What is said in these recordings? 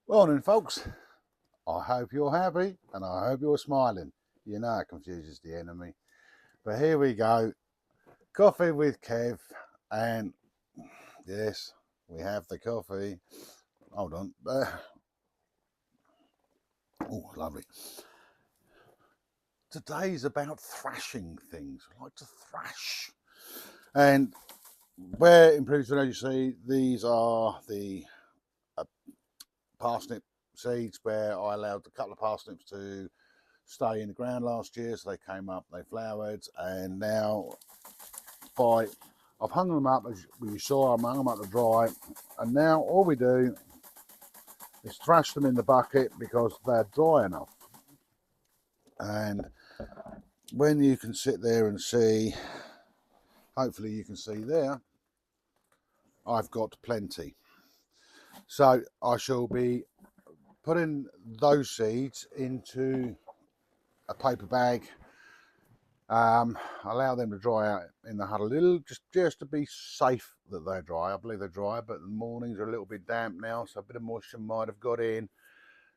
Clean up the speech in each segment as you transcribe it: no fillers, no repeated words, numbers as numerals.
Morning, folks. I hope you're happy and I hope you're smiling. You know it confuses the enemy. But here we go. Coffee with Kev. And yes, we have the coffee. Hold on. Oh, lovely. Today's about thrashing things. I like to thrash. And where in previous videos you see, these are the parsnip seeds where I allowed a couple of parsnips to stay in the ground last year, so they came up, they flowered, and now I've hung them up, as you saw, I hung them up to dry, and now all we do is thrash them in the bucket because they're dry enough. And when you can sit there and see, hopefully you can see there, I've got plenty. So I shall be putting those seeds into a paper bag. Allow them to dry out in the hut a little, just to be safe that they're dry. I believe they're dry, but the mornings are a little bit damp now, so a bit of moisture might have got in,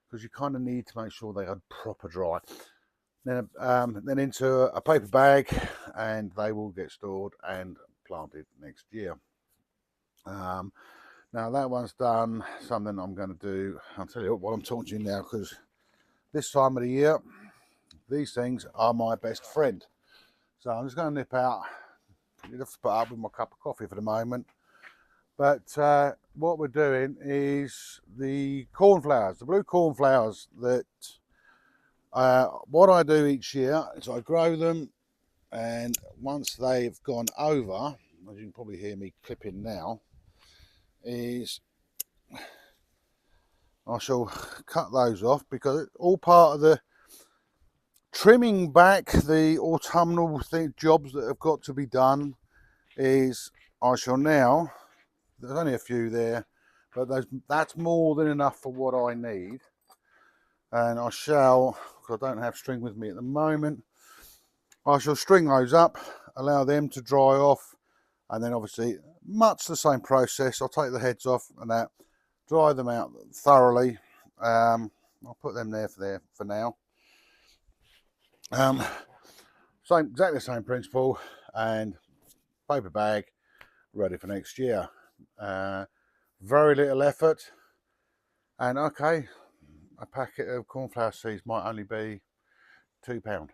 because you kind of need to make sure they are proper dry. Then into a paper bag, and they will get stored and planted next year. Now that one's done. Something I'm going to do, I'll tell you what I'm talking to you now, because this time of the year, these things are my best friend. So I'm just going to nip out. You have to put up with my cup of coffee for the moment. But what we're doing is the cornflowers, the blue cornflowers that what I do each year is I grow them, and once they've gone over, as you can probably hear me clipping now, is I shall cut those off, because it's all part of the trimming back the autumnal jobs that have got to be done. Is I shall now, there's only a few there, but that's more than enough for what I need. And I shall, because I don't have string with me at the moment, I shall string those up, allow them to dry off, and then obviously much the same process. I'll take the heads off and that, dry them out thoroughly. I'll put them there for now. Exactly the same principle, and paper bag ready for next year. Very little effort, and okay, a packet of cornflower seeds might only be £2.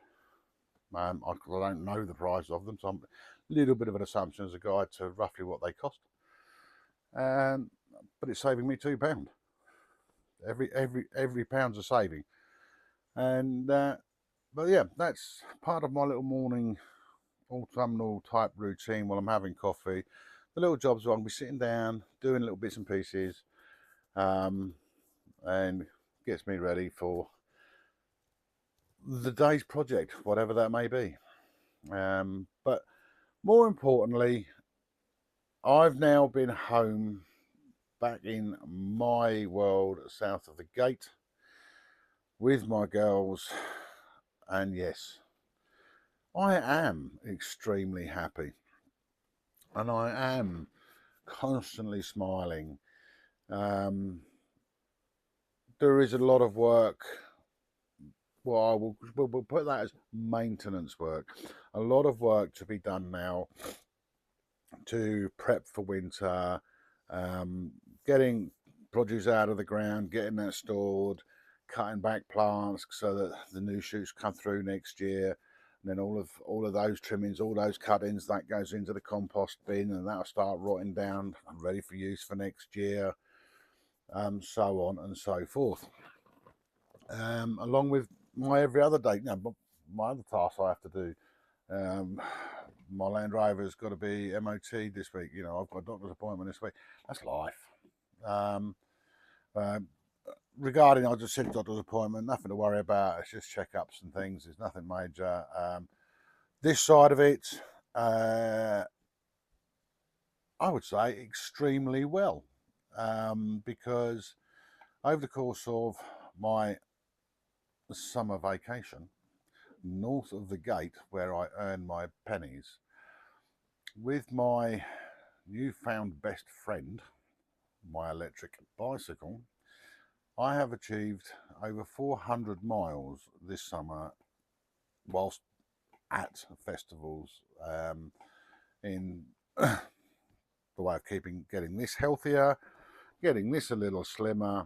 I don't know the price of them, so I'm a little bit of an assumption as a guide to roughly what they cost. But it's saving me £2. Every pound's a saving. And but yeah, that's part of my little morning autumnal type routine while I'm having coffee. The little jobs where I'll be sitting down doing little bits and pieces, and gets me ready for the day's project, whatever that may be. But more importantly, I've now been home, back in my world south of the gate with my girls, and yes, I am extremely happy, and I am constantly smiling. There is a lot of work. Well, we'll put that as maintenance work. A lot of work to be done now to prep for winter, getting produce out of the ground, getting that stored, cutting back plants so that the new shoots come through next year. And then all of those trimmings, all those cuttings, that goes into the compost bin, and that'll start rotting down, ready for use for next year, so on and so forth. Along with my every other day, my other tasks I have to do. My Land Rover's got to be MOT this week. I've got a doctor's appointment this week. That's life. Um, Regarding, I just said doctor's appointment, nothing to worry about. It's just checkups and things. There's nothing major. This side of it, I would say extremely well, because over the course of my summer vacation, north of the gate where I earn my pennies, with my newfound best friend, my electric bicycle, I have achieved over 400 miles this summer whilst at festivals, in the way of getting this healthier, getting this a little slimmer,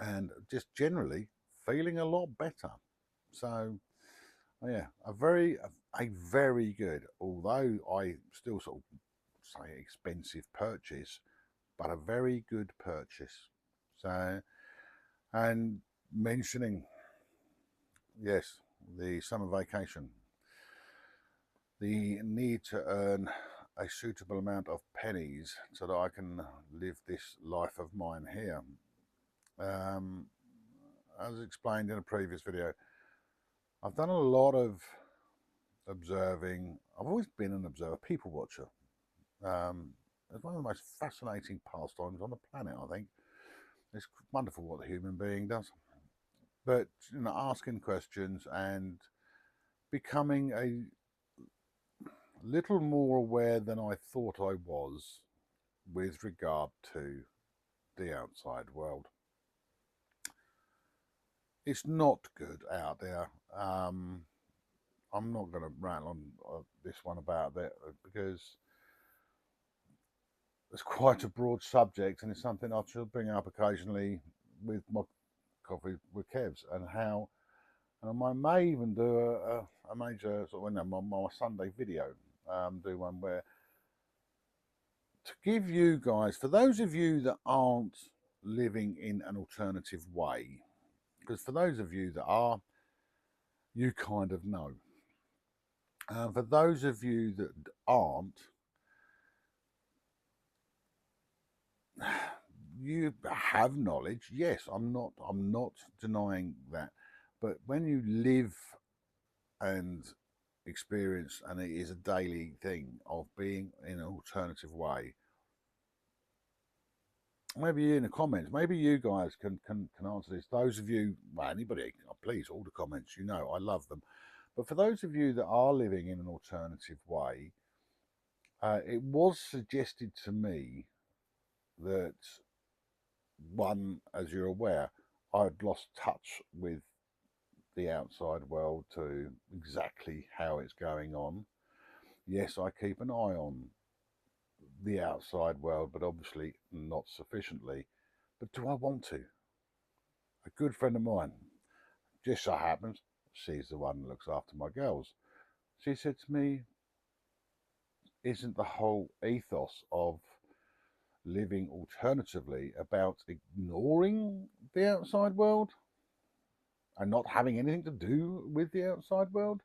and just generally feeling a lot better. So yeah, a very good, although I still sort of say expensive purchase, but a very good purchase. So, and mentioning, yes, the summer vacation, the need to earn a suitable amount of pennies so that I can live this life of mine here. Um, as explained in a previous video, I've done a lot of observing. I've always been an observer, people watcher. It's one of the most fascinating pastimes on the planet, I think. It's wonderful what the human being does. But, you know, asking questions and becoming a little more aware than I thought I was with regard to the outside world. It's not good out there. I'm not going to rattle on this one about that because it's quite a broad subject, and it's something I should bring up occasionally with my coffee with Kevs, and how, and I may even do a major sort of, my Sunday video, do one where to give you guys, for those of you that aren't living in an alternative way, because for those of you that are, you kind of know. For those of you that aren't, you have knowledge. Yes, I'm not denying that. But when you live and experience, and it is a daily thing of being in an alternative way, maybe in the comments, maybe you guys can answer this. Those of you, well, anybody, please, all the comments, you know, I love them. But for those of you that are living in an alternative way, it was suggested to me that, one, as you're aware, I'd lost touch with the outside world to exactly how it's going on. Yes, I keep an eye on the outside world, but obviously not sufficiently. But do I want to? A good friend of mine, just so happens, she's the one that looks after my girls. She said to me, isn't the whole ethos of living alternatively about ignoring the outside world and not having anything to do with the outside world?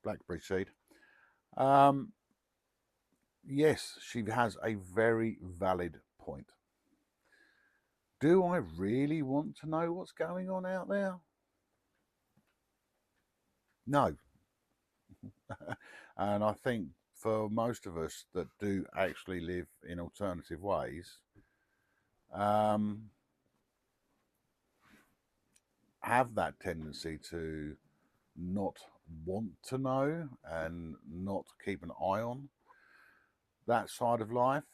Blackberry seed. Um, yes, she has a very valid point. Do I really want to know what's going on out there? No. And I think for most of us that do actually live in alternative ways, um, have that tendency to not want to know and not keep an eye on that side of life.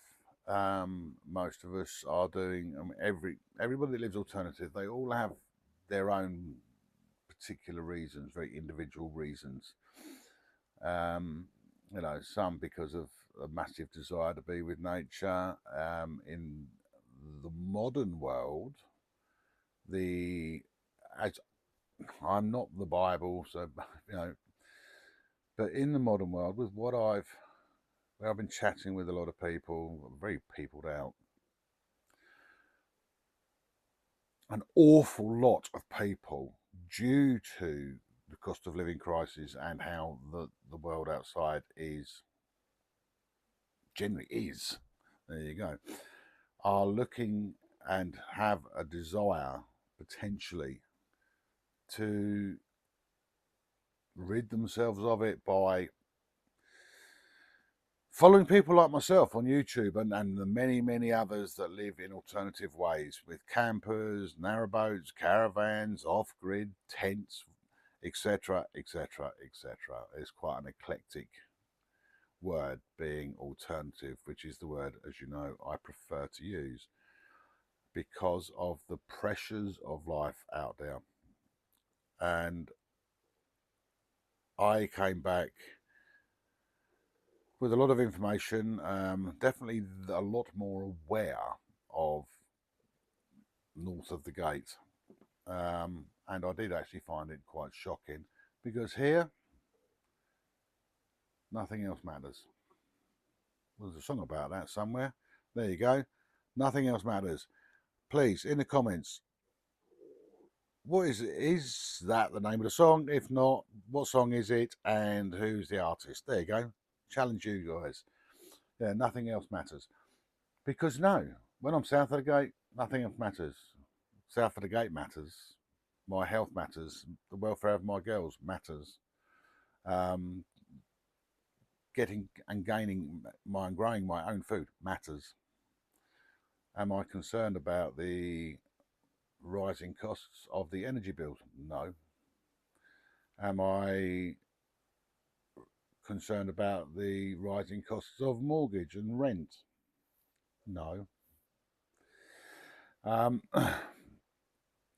Most of us are doing. I mean, everybody that lives alternative, they all have their own particular reasons, very individual reasons. Um, you know, some because of a massive desire to be with nature. In the modern world, the as I'm not the Bible, so you know, but in the modern world, with what I've been chatting with a lot of people, very peopled out, an awful lot of people, due to the cost of living crisis and how the world outside is generally is, there you go, are looking and have a desire potentially to rid themselves of it by following people like myself on YouTube, and the many others that live in alternative ways with campers, narrowboats, caravans, off-grid, tents, etc., etc., etc. It's quite an eclectic word, being alternative, which is the word, as you know, I prefer to use. because of the pressures of life out there. And I came back with a lot of information, definitely a lot more aware of north of the gate. And I did actually find it quite shocking, because here, nothing else matters. There's a song about that somewhere. There you go. Nothing else matters. Please, in the comments, what is it? Is that the name of the song? If not, what song is it and who's the artist? There you go. Challenge you guys. Yeah, nothing else matters. Because no, when I'm south of the gate, nothing else matters. South of the gate matters. My health matters. The welfare of my girls matters. Um, Getting and gaining my and growing my own food matters. Am I concerned about the rising costs of the energy bills? No. Am I concerned about the rising costs of mortgage and rent? No. Um,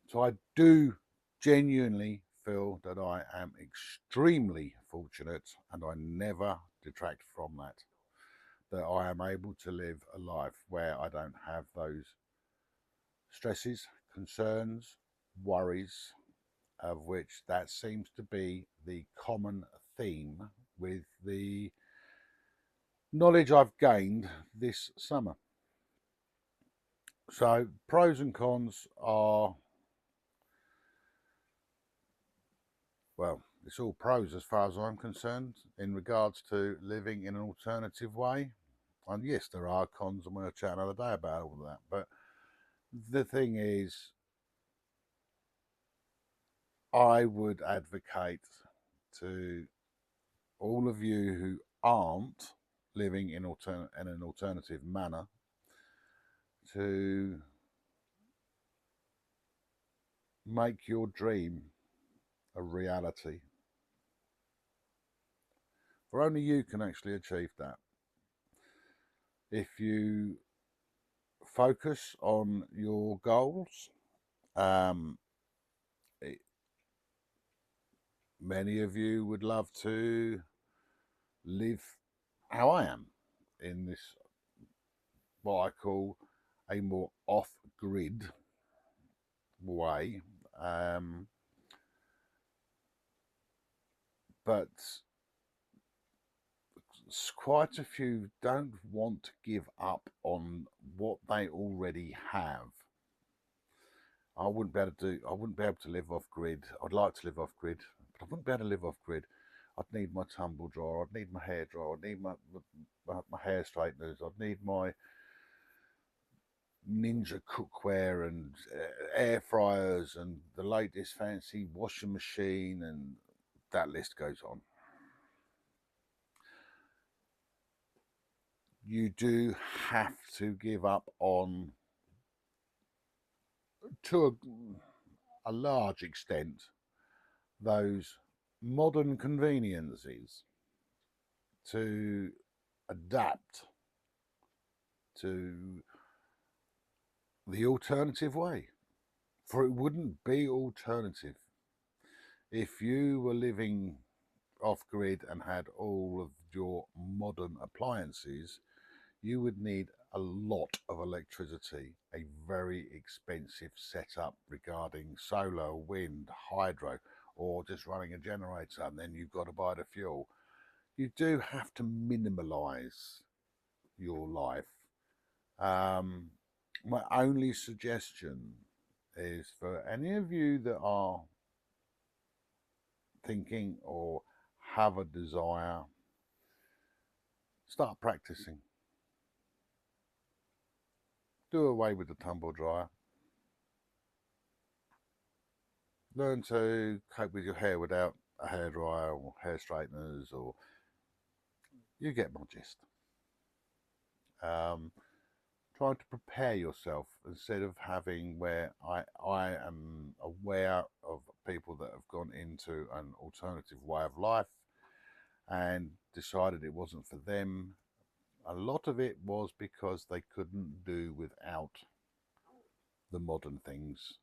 so I do genuinely feel that I am extremely fortunate, and I never detract from that, that I am able to live a life where I don't have those stresses, concerns, worries, of which that seems to be the common theme with the knowledge I've gained this summer. So pros and cons are, well, it's all pros as far as I'm concerned in regards to living in an alternative way. And yes, there are cons, and we'll chat another day about all of that. But the thing is, I would advocate to all of you who aren't living in an alternative manner to make your dream a reality. For only you can actually achieve that. If you focus on your goals, um, it, many of you would love to live how I am, in this, what I call a more off-grid way. But quite a few don't want to give up on what they already have. I wouldn't be able to do. I wouldn't be able to live off grid. I'd like to live off grid, but I wouldn't be able to live off grid. I'd need my tumble dryer. I'd need my hair dryer. I'd need my hair straighteners. I'd need my Ninja cookware and air fryers and the latest fancy washing machine, and that list goes on. You do have to give up on, to a large extent, those modern conveniences to adapt to the alternative way. For it wouldn't be alternative if you were living off grid and had all of your modern appliances. You would need a lot of electricity, a very expensive setup regarding solar, wind, hydro, or just running a generator, and then you've got to buy the fuel. You do have to minimalise your life. My only suggestion is, for any of you that are thinking or have a desire, start practicing. Do away with the tumble dryer. Learn to cope with your hair without a hairdryer or hair straighteners, or you get my gist. Um, Try to prepare yourself, instead of having where I am aware of people that have gone into an alternative way of life and decided it wasn't for them. A lot of it was because they couldn't do without the modern things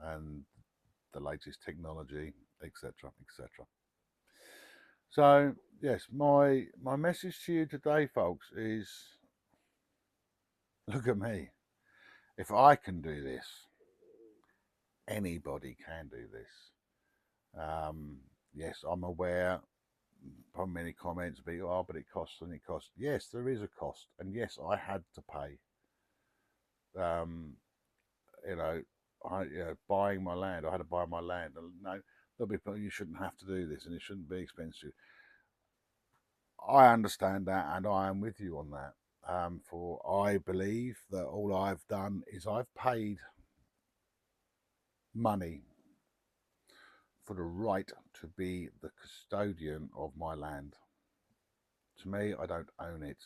and the latest technology, etc., etc. So yes, my message to you today, folks, is look at me. If I can do this, anybody can do this. Yes, I'm aware from many comments be, oh, but it costs and it costs. Yes, there is a cost, and yes, I had to pay. Um, you know, buying my land, I had to buy my land. No, there'll be people, you shouldn't have to do this, and it shouldn't be expensive. I understand that, and I am with you on that. For I believe that all I've done is I've paid money for the right to be the custodian of my land. To me, I don't own it.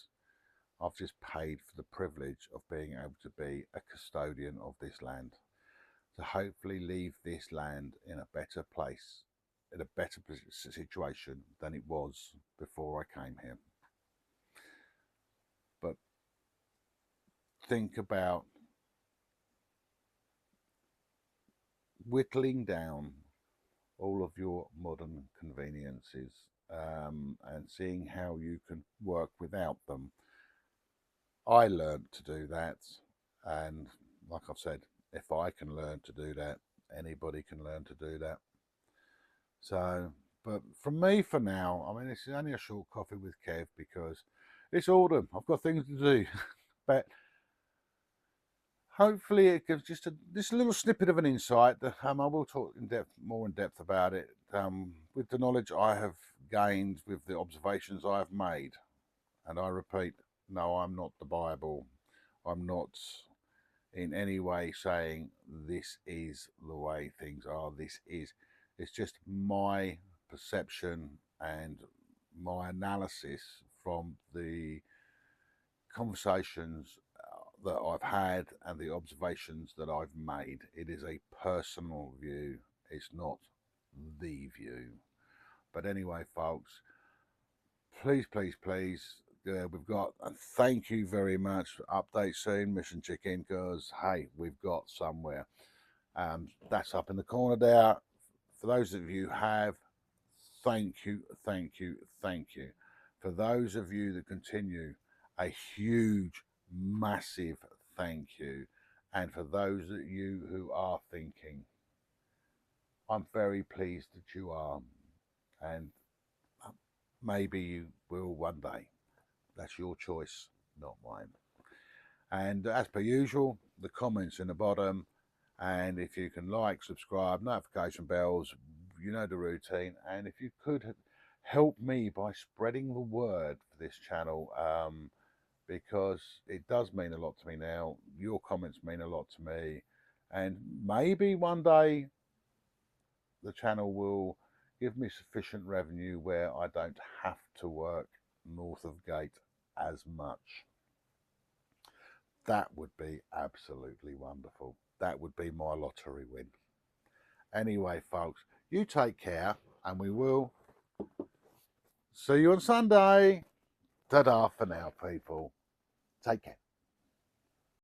I've just paid for the privilege of being able to be a custodian of this land, to hopefully leave this land in a better place, in a better situation than it was before I came here. But think about whittling down all of your modern conveniences, and seeing how you can work without them. I learned to do that, and like I've said, if I can learn to do that, anybody can learn to do that. So, but from me for now, I mean, this is only a short coffee with Kev because it's autumn. I've got things to do, but hopefully it gives just a little snippet of an insight. I will talk more in depth about it, with the knowledge I have gained with the observations I have made. And I repeat, no, I'm not the Bible. I'm not in any way saying this is the way things are. It's just my perception and my analysis from the conversations that I've had and the observations that I've made. It is a personal view. It's not the view. But anyway, folks, please, please, please, we've got, and thank you very much. Update soon, Mission Chicken, because hey, we've got somewhere. That's up in the corner there. For those of you who have, thank you, thank you, thank you. For those of you that continue, a huge, massive thank you. And for those of you who are thinking, I'm very pleased that you are. And maybe you will one day. That's your choice, not mine. And as per usual, the comments in the bottom. And if you can like, subscribe, notification bells, you know the routine. And if you could help me by spreading the word for this channel, because it does mean a lot to me now. Your comments mean a lot to me. And maybe one day the channel will give me sufficient revenue where I don't have to work north of Gate as much. That would be absolutely wonderful. That would be my lottery win. Anyway, folks, you take care, and we will see you on Sunday. Ta-da for now, people. Take care.